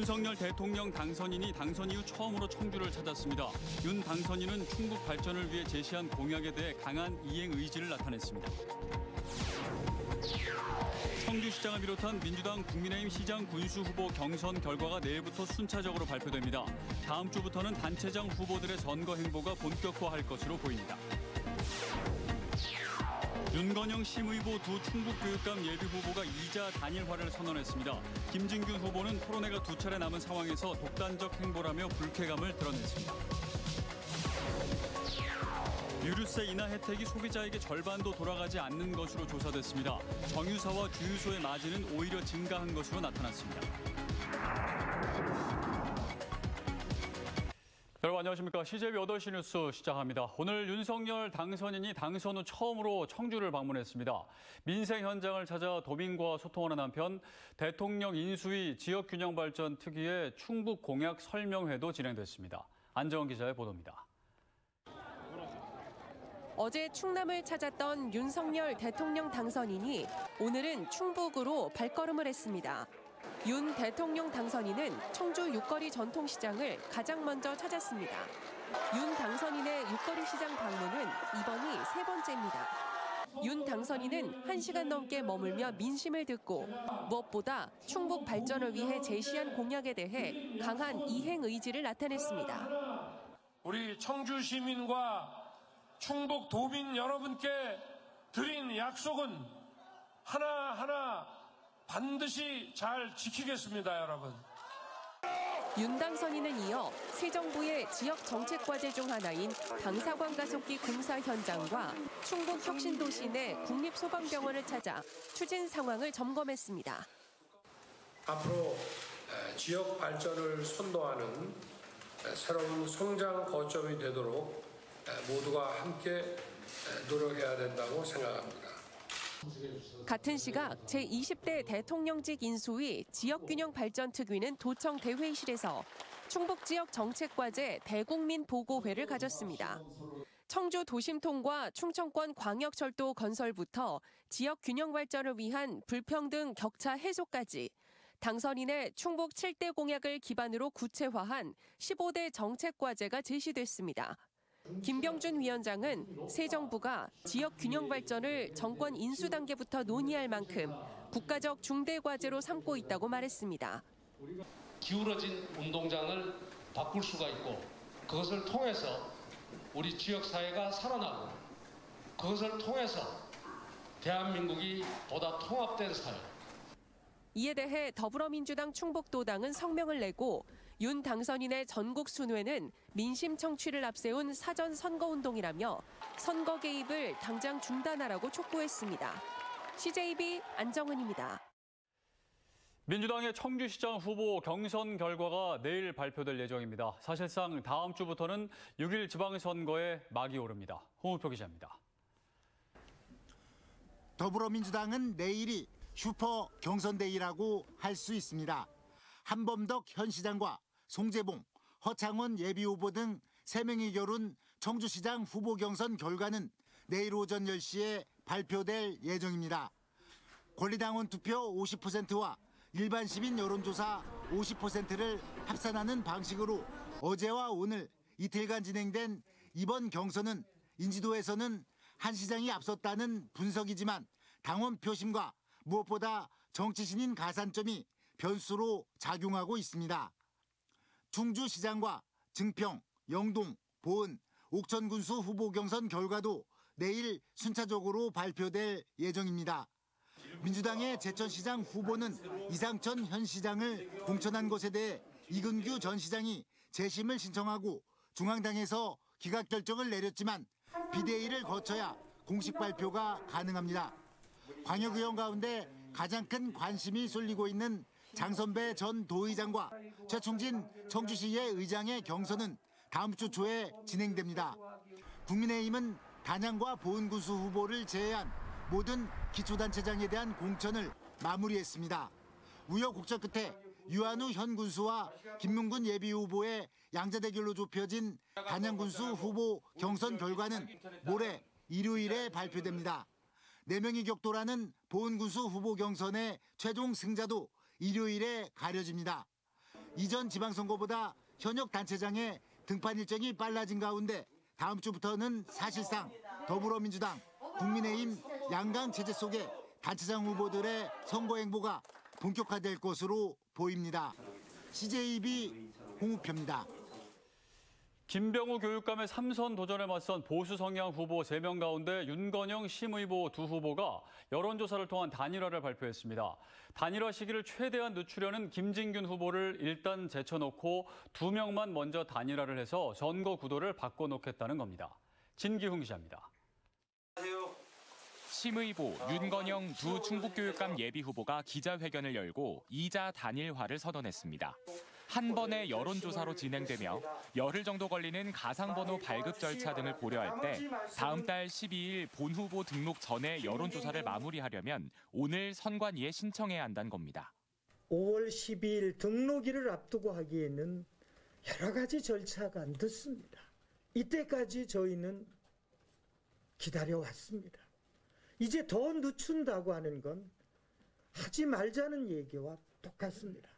윤석열 대통령 당선인이 당선 이후 처음으로 청주를 찾았습니다. 윤 당선인은 충북 발전을 위해 제시한 공약에 대해 강한 이행 의지를 나타냈습니다. 청주시장을 비롯한 민주당 국민의힘 시장 군수 후보 경선 결과가 내일부터 순차적으로 발표됩니다. 다음 주부터는 단체장 후보들의 선거 행보가 본격화할 것으로 보입니다. 윤건영 심의보 두 충북교육감 예비후보가 2자 단일화를 선언했습니다. 김진균 후보는 토론회가 2차례 남은 상황에서 독단적 행보라며 불쾌감을 드러냈습니다. 유류세 인하 혜택이 소비자에게 절반도 돌아가지 않는 것으로 조사됐습니다. 정유사와 주유소의 마진은 오히려 증가한 것으로 나타났습니다. 여러분 안녕하십니까. CJB 8시 뉴스 시작합니다. 오늘 윤석열 당선인이 당선 후 처음으로 청주를 방문했습니다. 민생 현장을 찾아 도민과 소통하는 한편 대통령 인수위 지역균형발전 특위의 충북 공약 설명회도 진행됐습니다. 안정원 기자의 보도입니다. 어제 충남을 찾았던 윤석열 대통령 당선인이 오늘은 충북으로 발걸음을 했습니다. 윤 대통령 당선인은 청주 육거리 전통시장을 가장 먼저 찾았습니다. 윤 당선인의 육거리 시장 방문은 이번이 3번째입니다. 윤 당선인은 1시간 넘게 머물며 민심을 듣고 무엇보다 충북 발전을 위해 제시한 공약에 대해 강한 이행 의지를 나타냈습니다. 우리 청주 시민과 충북 도민 여러분께 드린 약속은 하나하나 반드시 잘 지키겠습니다, 여러분. 윤 당선인은 이어 새 정부의 지역 정책 과제 중 하나인 방사광 가속기 공사 현장과 충북 혁신도시 내 국립소방병원을 찾아 추진 상황을 점검했습니다. 앞으로 지역 발전을 선도하는 새로운 성장 거점이 되도록 모두가 함께 노력해야 된다고 생각합니다. 같은 시각 제20대 대통령직 인수위 지역균형발전특위는 도청 대회의실에서 충북 지역 정책과제 대국민 보고회를 가졌습니다. 청주 도심통과 충청권 광역철도 건설부터 지역균형발전을 위한 불평등 격차 해소까지 당선인의 충북 7대 공약을 기반으로 구체화한 15대 정책과제가 제시됐습니다. 김병준 위원장은 새 정부가 지역 균형 발전을 정권 인수 단계부터 논의할 만큼 국가적 중대 과제로 삼고 있다고 말했습니다. 기울어진 운동장을 바꿀 수가 있고 그것을 통해서 우리 지역 사회가 살아나고 그것을 통해서 대한민국이 보다 통합된 사회. 이에 대해 더불어민주당 충북도당은 성명을 내고 윤 당선인의 전국 순회는 민심 청취를 앞세운 사전 선거운동이라며 선거 개입을 당장 중단하라고 촉구했습니다. CJB 안정은입니다. 민주당의 청주시장 후보 경선 결과가 내일 발표될 예정입니다. 사실상 다음 주부터는 6일 지방선거에 막이 오릅니다. 홍우표 기자입니다. 더불어민주당은 내일이 슈퍼 경선데이라고 할 수 있습니다. 한범덕 현 시장과 송재봉, 허창원 예비후보 등 3명이 겨룬 청주시장 후보 경선 결과는 내일 오전 10시에 발표될 예정입니다. 권리당원 투표 50%와 일반 시민 여론조사 50%를 합산하는 방식으로 어제와 오늘 이틀간 진행된 이번 경선은 인지도에서는 한 시장이 앞섰다는 분석이지만 당원 표심과 무엇보다 정치신인 가산점이 변수로 작용하고 있습니다. 충주시장과 증평, 영동, 보은, 옥천군수 후보 경선 결과도 내일 순차적으로 발표될 예정입니다. 민주당의 제천시장 후보는 이상천 현 시장을 공천한 것에 대해 이근규 전 시장이 재심을 신청하고 중앙당에서 기각 결정을 내렸지만 비대위를 거쳐야 공식 발표가 가능합니다. 광역의원 가운데 가장 큰 관심이 쏠리고 있는 장선배 전 도의장과 최충진 청주시의 의장의 경선은 다음 주 초에 진행됩니다. 국민의힘은 단양과 보은군수 후보를 제외한 모든 기초단체장에 대한 공천을 마무리했습니다. 우여곡절 끝에 유한우 현 군수와 김문근 예비후보의 양자대결로 좁혀진 단양군수 후보 경선 결과는 모레 일요일에 발표됩니다. 4명이 격돌하는 보은군수 후보 경선의 최종 승자도 일요일에 가려집니다. 이전 지방선거보다 현역 단체장의 등판 일정이 빨라진 가운데 다음 주부터는 사실상 더불어민주당, 국민의힘 양강 체제 속에 단체장 후보들의 선거 행보가 본격화될 것으로 보입니다. CJB 홍우표입니다. 김병우 교육감의 3선 도전에 맞선 보수 성향 후보 3명 가운데 윤건영 심의보 두 후보가 여론조사를 통한 단일화를 발표했습니다. 단일화 시기를 최대한 늦추려는 김진균 후보를 일단 제쳐놓고 2명만 먼저 단일화를 해서 선거 구도를 바꿔놓겠다는 겁니다. 진기훈 기자입니다. 심의보, 윤건영 두 충북교육감 예비후보가 기자회견을 열고 2자 단일화를 선언했습니다. 한 번의 여론조사로 진행되며 열흘 정도 걸리는 가상번호 발급 절차 등을 고려할 때 다음 달 12일 본 후보 등록 전에 여론조사를 마무리하려면 오늘 선관위에 신청해야 한다는 겁니다. 5월 12일 등록일을 앞두고 하기에는 여러 가지 절차가 늦습니다. 이때까지 저희는 기다려왔습니다. 이제 더 늦춘다고 하는 건 하지 말자는 얘기와 똑같습니다.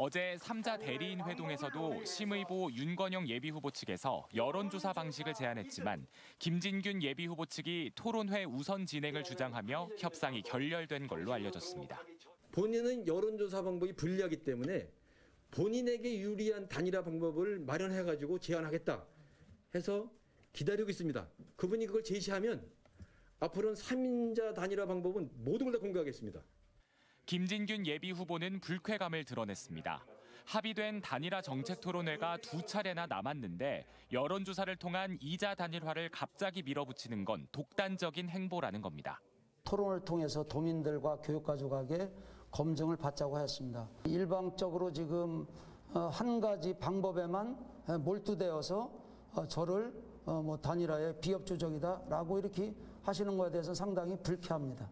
어제 3자 대리인 회동에서도 심의보 윤건영 예비후보 측에서 여론조사 방식을 제안했지만 김진균 예비후보 측이 토론회 우선 진행을 주장하며 협상이 결렬된 걸로 알려졌습니다. 본인은 여론조사 방법이 불리하기 때문에 본인에게 유리한 단일화 방법을 마련해가지고 제안하겠다 해서 기다리고 있습니다. 그분이 그걸 제시하면 앞으로는 3인자 단일화 방법은 모든 걸 다 공개하겠습니다. 김진균 예비후보는 불쾌감을 드러냈습니다. 합의된 단일화 정책 토론회가 2차례나 남았는데 여론조사를 통한 2자 단일화를 갑자기 밀어붙이는 건 독단적인 행보라는 겁니다. 토론을 통해서 도민들과 교육가족에게 검증을 받자고 하였습니다. 일방적으로 지금 한 가지 방법에만 몰두되어서 저를 단일화의 비협조적이다라고 이렇게 하시는 것에 대해서 상당히 불쾌합니다.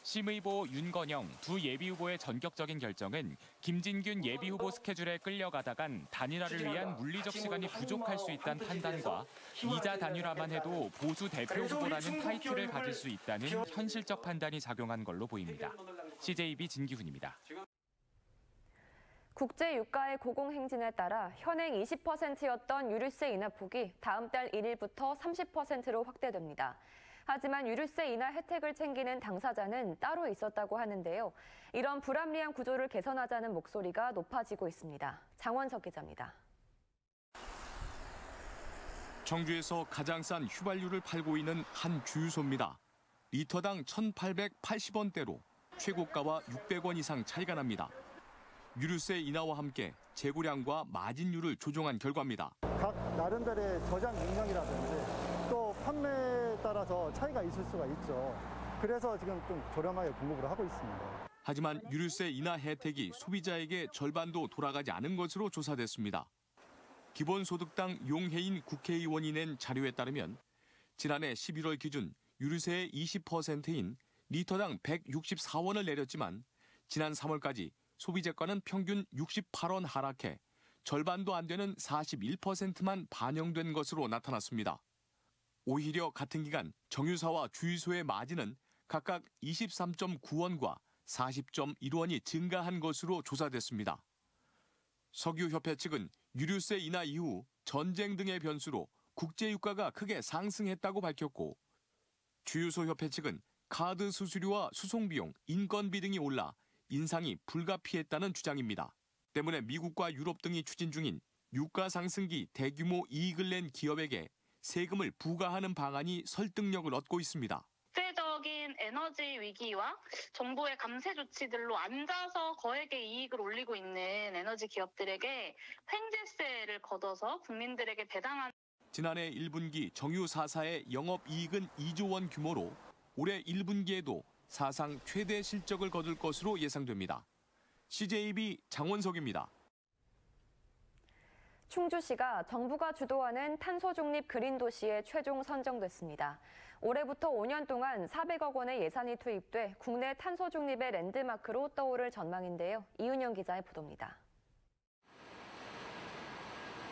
심의보 윤건영 두 예비후보의 전격적인 결정은 김진균 예비후보 스케줄에 끌려가다간 단일화를 위한 물리적 시간이 부족할 수 있다는 판단과 2자 단일화만 해도 보수 대표 후보라는 타이틀을 가질 수 있다는 현실적 판단이 작용한 걸로 보입니다. CJB 진기훈입니다. 국제 유가의 고공행진에 따라 현행 20%였던 유류세 인하폭이 다음 달 1일부터 30%로 확대됩니다. 하지만 유류세 인하 혜택을 챙기는 당사자는 따로 있었다고 하는데요. 이런 불합리한 구조를 개선하자는 목소리가 높아지고 있습니다. 장원석 기자입니다. 청주에서 가장 싼 휘발유를 팔고 있는 한 주유소입니다. 리터당 1,880원대로 최고가와 600원 이상 차이가 납니다. 유류세 인하와 함께 재고량과 마진율을 조정한 결과입니다. 각 나름대로의 저장 능력이라든지 또 판매에 따라서 차이가 있을 수가 있죠. 그래서 지금 좀 저렴하게 공급을 하고 있습니다. 하지만 유류세 인하 혜택이 소비자에게 절반도 돌아가지 않은 것으로 조사됐습니다. 기본소득당 용혜인 국회의원이 낸 자료에 따르면 지난해 11월 기준 유류세의 20%인 리터당 164원을 내렸지만 지난 3월까지 소비재가는 평균 68원 하락해 절반도 안 되는 41%만 반영된 것으로 나타났습니다. 오히려 같은 기간 정유사와 주유소의 마진은 각각 23.9원과 40.1원이 증가한 것으로 조사됐습니다. 석유협회 측은 유류세 인하 이후 전쟁 등의 변수로 국제유가가 크게 상승했다고 밝혔고 주유소협회 측은 카드 수수료와 수송비용, 인건비 등이 올라 인상이 불가피했다는 주장입니다. 때문에 미국과 유럽 등이 추진 중인 유가 상승기 대규모 이익을 낸 기업에게 세금을 부과하는 방안이 설득력을 얻고 있습니다. 국제적인 에너지 위기와 정부의 감세 조치들로 앉아서 거액의 이익을 올리고 있는 에너지 기업들에게 횡재세를 걷어서 국민들에게 배당한 지난해 1분기 정유 4사의 영업이익은 2조 원 규모로 올해 1분기에도 사상 최대 실적을 거둘 것으로 예상됩니다. CJB 장원석입니다. 충주시가 정부가 주도하는 탄소중립 그린도시에 최종 선정됐습니다. 올해부터 5년 동안 400억 원의 예산이 투입돼 국내 탄소중립의 랜드마크로 떠오를 전망인데요. 이은영 기자의 보도입니다.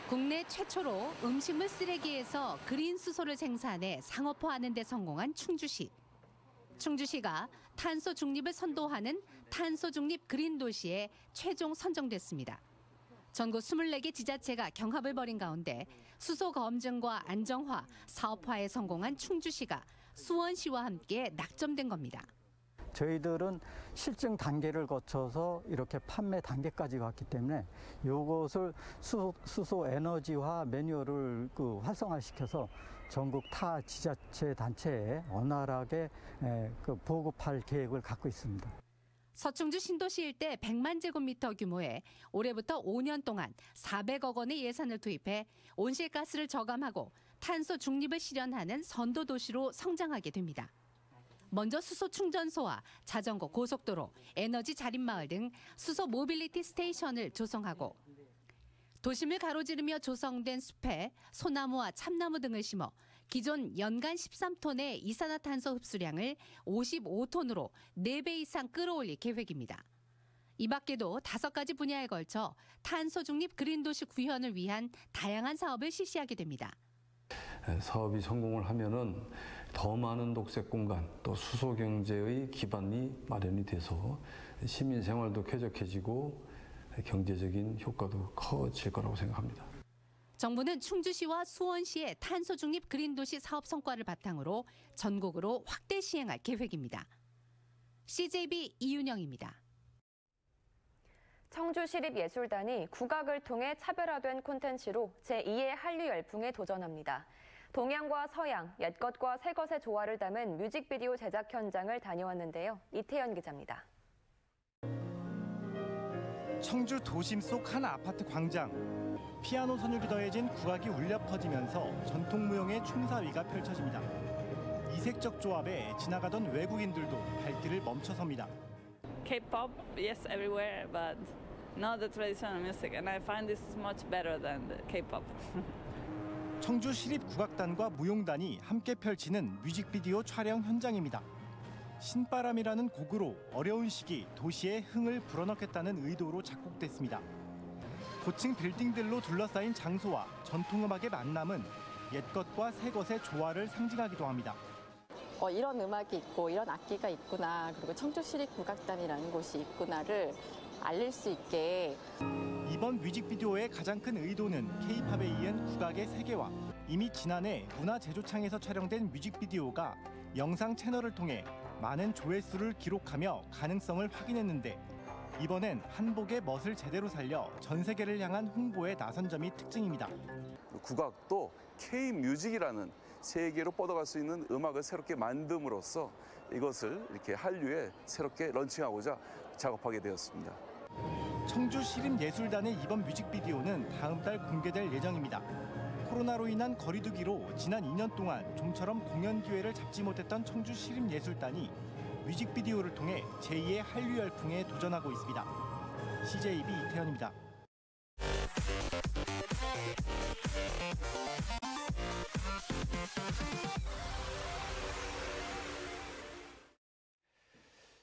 국내 최초로 음식물 쓰레기에서 그린 수소를 생산해 상업화하는 데 성공한 충주시. 충주시가 탄소 중립을 선도하는 탄소 중립 그린 도시에 최종 선정됐습니다. 전국 24개 지자체가 경합을 벌인 가운데 수소 검증과 안정화, 사업화에 성공한 충주시가 수원시와 함께 낙점된 겁니다. 저희들은 실증 단계를 거쳐서 이렇게 판매 단계까지 갔기 때문에 이것을 수소 에너지화 매뉴얼을 활성화시켜서 전국 타 지자체 단체에 원활하게 보급할 계획을 갖고 있습니다. 서충주 신도시 일대 100만 제곱미터 규모의 올해부터 5년 동안 400억 원의 예산을 투입해 온실가스를 저감하고 탄소 중립을 실현하는 선도 도시로 성장하게 됩니다. 먼저 수소 충전소와 자전거 고속도로, 에너지 자립마을 등 수소 모빌리티 스테이션을 조성하고 도심을 가로지르며 조성된 숲에 소나무와 참나무 등을 심어 기존 연간 13톤의 이산화탄소 흡수량을 55톤으로 4배 이상 끌어올릴 계획입니다. 이 밖에도 5가지 분야에 걸쳐 탄소 중립 그린도시 구현을 위한 다양한 사업을 실시하게 됩니다. 사업이 성공을 하면은 더 많은 녹색 공간, 또 수소 경제의 기반이 마련이 돼서 시민 생활도 쾌적해지고 경제적인 효과도 커질 거라고 생각합니다. 정부는 충주시와 수원시의 탄소 중립 그린도시 사업 성과를 바탕으로 전국으로 확대 시행할 계획입니다. CJB 이윤영입니다. 청주시립예술단이 국악을 통해 차별화된 콘텐츠로 제2의 한류 열풍에 도전합니다. 동양과 서양, 옛것과 새것의 조화를 담은 뮤직비디오 제작 현장을 다녀왔는데요. 이태연 기자입니다. 청주 도심 속 한 아파트 광장. 피아노 선율이 더해진 국악이 울려 퍼지면서 전통 무용의 춤사위가 펼쳐집니다. 이색적 조합에 지나가던 외국인들도 발길을 멈춰섭니다. K-pop, yes, everywhere, but not the traditional music, and I find this is much better than the K-pop. 청주 시립국악단과 무용단이 함께 펼치는 뮤직비디오 촬영 현장입니다. 신바람이라는 곡으로 어려운 시기 도시의 흥을 불어넣겠다는 의도로 작곡됐습니다. 고층 빌딩들로 둘러싸인 장소와 전통음악의 만남은 옛것과 새것의 조화를 상징하기도 합니다. 이런 음악이 있고 이런 악기가 있구나, 그리고 청주시립국악단이라는 곳이 있구나를 알릴 수 있게. 이번 뮤직비디오의 가장 큰 의도는 K-팝에 이은 국악의 세계화. 이미 지난해 문화제조창에서 촬영된 뮤직비디오가 영상 채널을 통해 많은 조회수를 기록하며 가능성을 확인했는데, 이번엔 한복의 멋을 제대로 살려 전 세계를 향한 홍보에 나선 점이 특징입니다. 국악도 K-뮤직이라는 세계로 뻗어갈 수 있는 음악을 새롭게 만듦으로써 이것을 이렇게 한류에 새롭게 런칭하고자 작업하게 되었습니다. 청주 시립예술단의 이번 뮤직비디오는 다음 달 공개될 예정입니다. 코로나로 인한 거리두기로 지난 2년 동안 좀처럼 공연 기회를 잡지 못했던 청주 시립예술단이 뮤직비디오를 통해 제2의 한류 열풍에 도전하고 있습니다. CJB 이태현입니다.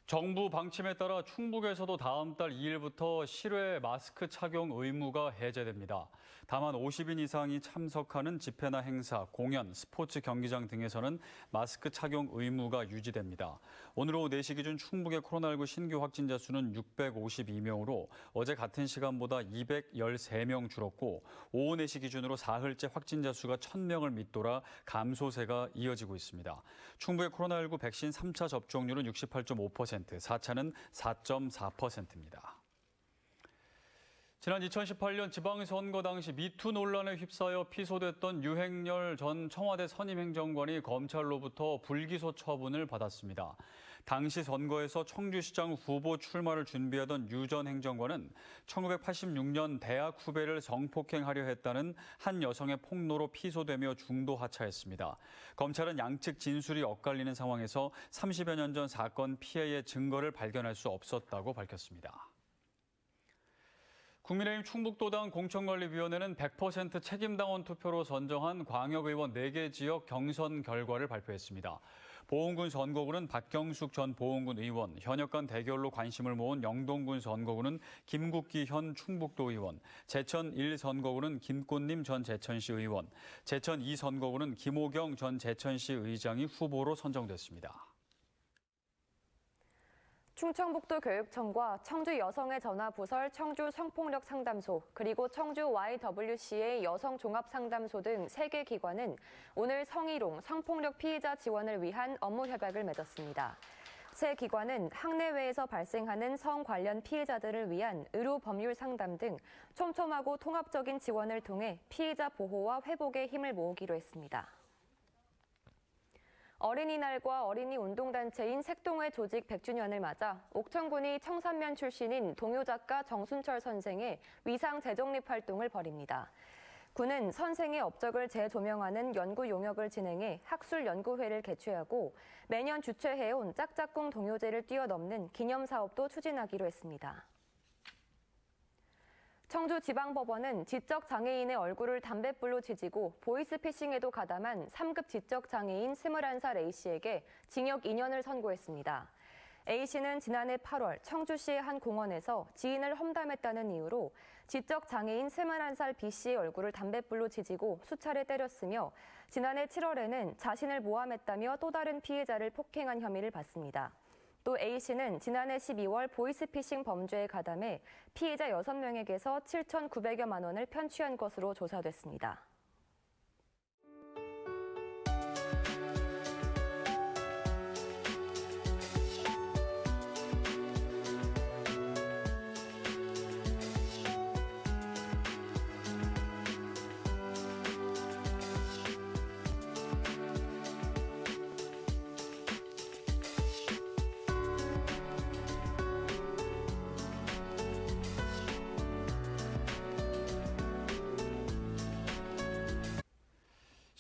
정부 방침에 따라 충북에서도 다음 달 2일부터 실외 마스크 착용 의무가 해제됩니다. 다만 50인 이상이 참석하는 집회나 행사, 공연, 스포츠 경기장 등에서는 마스크 착용 의무가 유지됩니다. 오늘 오후 4시 기준 충북의 코로나19 신규 확진자 수는 652명으로 어제 같은 시간보다 213명 줄었고, 오후 4시 기준으로 사흘째 확진자 수가 1,000명을 밑돌아 감소세가 이어지고 있습니다. 충북의 코로나19 백신 3차 접종률은 68.5%, 4차는 4.4%입니다. 지난 2018년 지방선거 당시 미투 논란에 휩싸여 피소됐던 유행열 전 청와대 선임행정관이 검찰로부터 불기소 처분을 받았습니다. 당시 선거에서 청주시장 후보 출마를 준비하던 유 전 행정관은 1986년 대학 후배를 성폭행하려 했다는 한 여성의 폭로로 피소되며 중도 하차했습니다. 검찰은 양측 진술이 엇갈리는 상황에서 30여 년 전 사건 피해의 증거를 발견할 수 없었다고 밝혔습니다. 국민의힘 충북도당 공천관리위원회는 100% 책임당원 투표로 선정한 광역의원 4개 지역 경선 결과를 발표했습니다. 보은군 선거구는 박경숙 전 보은군 의원, 현역 간 대결로 관심을 모은 영동군 선거구는 김국기 현 충북도 의원, 제천 1 선거구는 김꽃님 전 제천시 의원, 제천 2 선거구는 김호경 전 제천시 의장이 후보로 선정됐습니다. 충청북도 교육청과 청주 여성의 전화부설 청주 성폭력 상담소, 그리고 청주 YWCA 여성 종합상담소 등 3개 기관은 오늘 성희롱, 성폭력 피해자 지원을 위한 업무 협약을 맺었습니다. 세 기관은 학내외에서 발생하는 성 관련 피해자들을 위한 의료 법률 상담 등 촘촘하고 통합적인 지원을 통해 피해자 보호와 회복에 힘을 모으기로 했습니다. 어린이날과 어린이 운동단체인 색동회 조직 100주년을 맞아 옥천군이 청산면 출신인 동요작가 정순철 선생의 위상 재정립 활동을 벌입니다. 군은 선생의 업적을 재조명하는 연구 용역을 진행해 학술연구회를 개최하고 매년 주최해온 짝짝꿍 동요제를 뛰어넘는 기념사업도 추진하기로 했습니다. 청주지방법원은 지적장애인의 얼굴을 담뱃불로 지지고 보이스피싱에도 가담한 3급 지적장애인 21살 A씨에게 징역 2년을 선고했습니다. A씨는 지난해 8월 청주시의 한 공원에서 지인을 험담했다는 이유로 지적장애인 21살 B씨의 얼굴을 담뱃불로 지지고 수차례 때렸으며 지난해 7월에는 자신을 모함했다며 또 다른 피해자를 폭행한 혐의를 받습니다. 또 A씨는 지난해 12월 보이스피싱 범죄에 가담해 피해자 6명에게서 7,900여만 원을 편취한 것으로 조사됐습니다.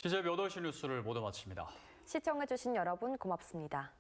CJB 8시 뉴스를 모두 마칩니다. 시청해주신 여러분 고맙습니다.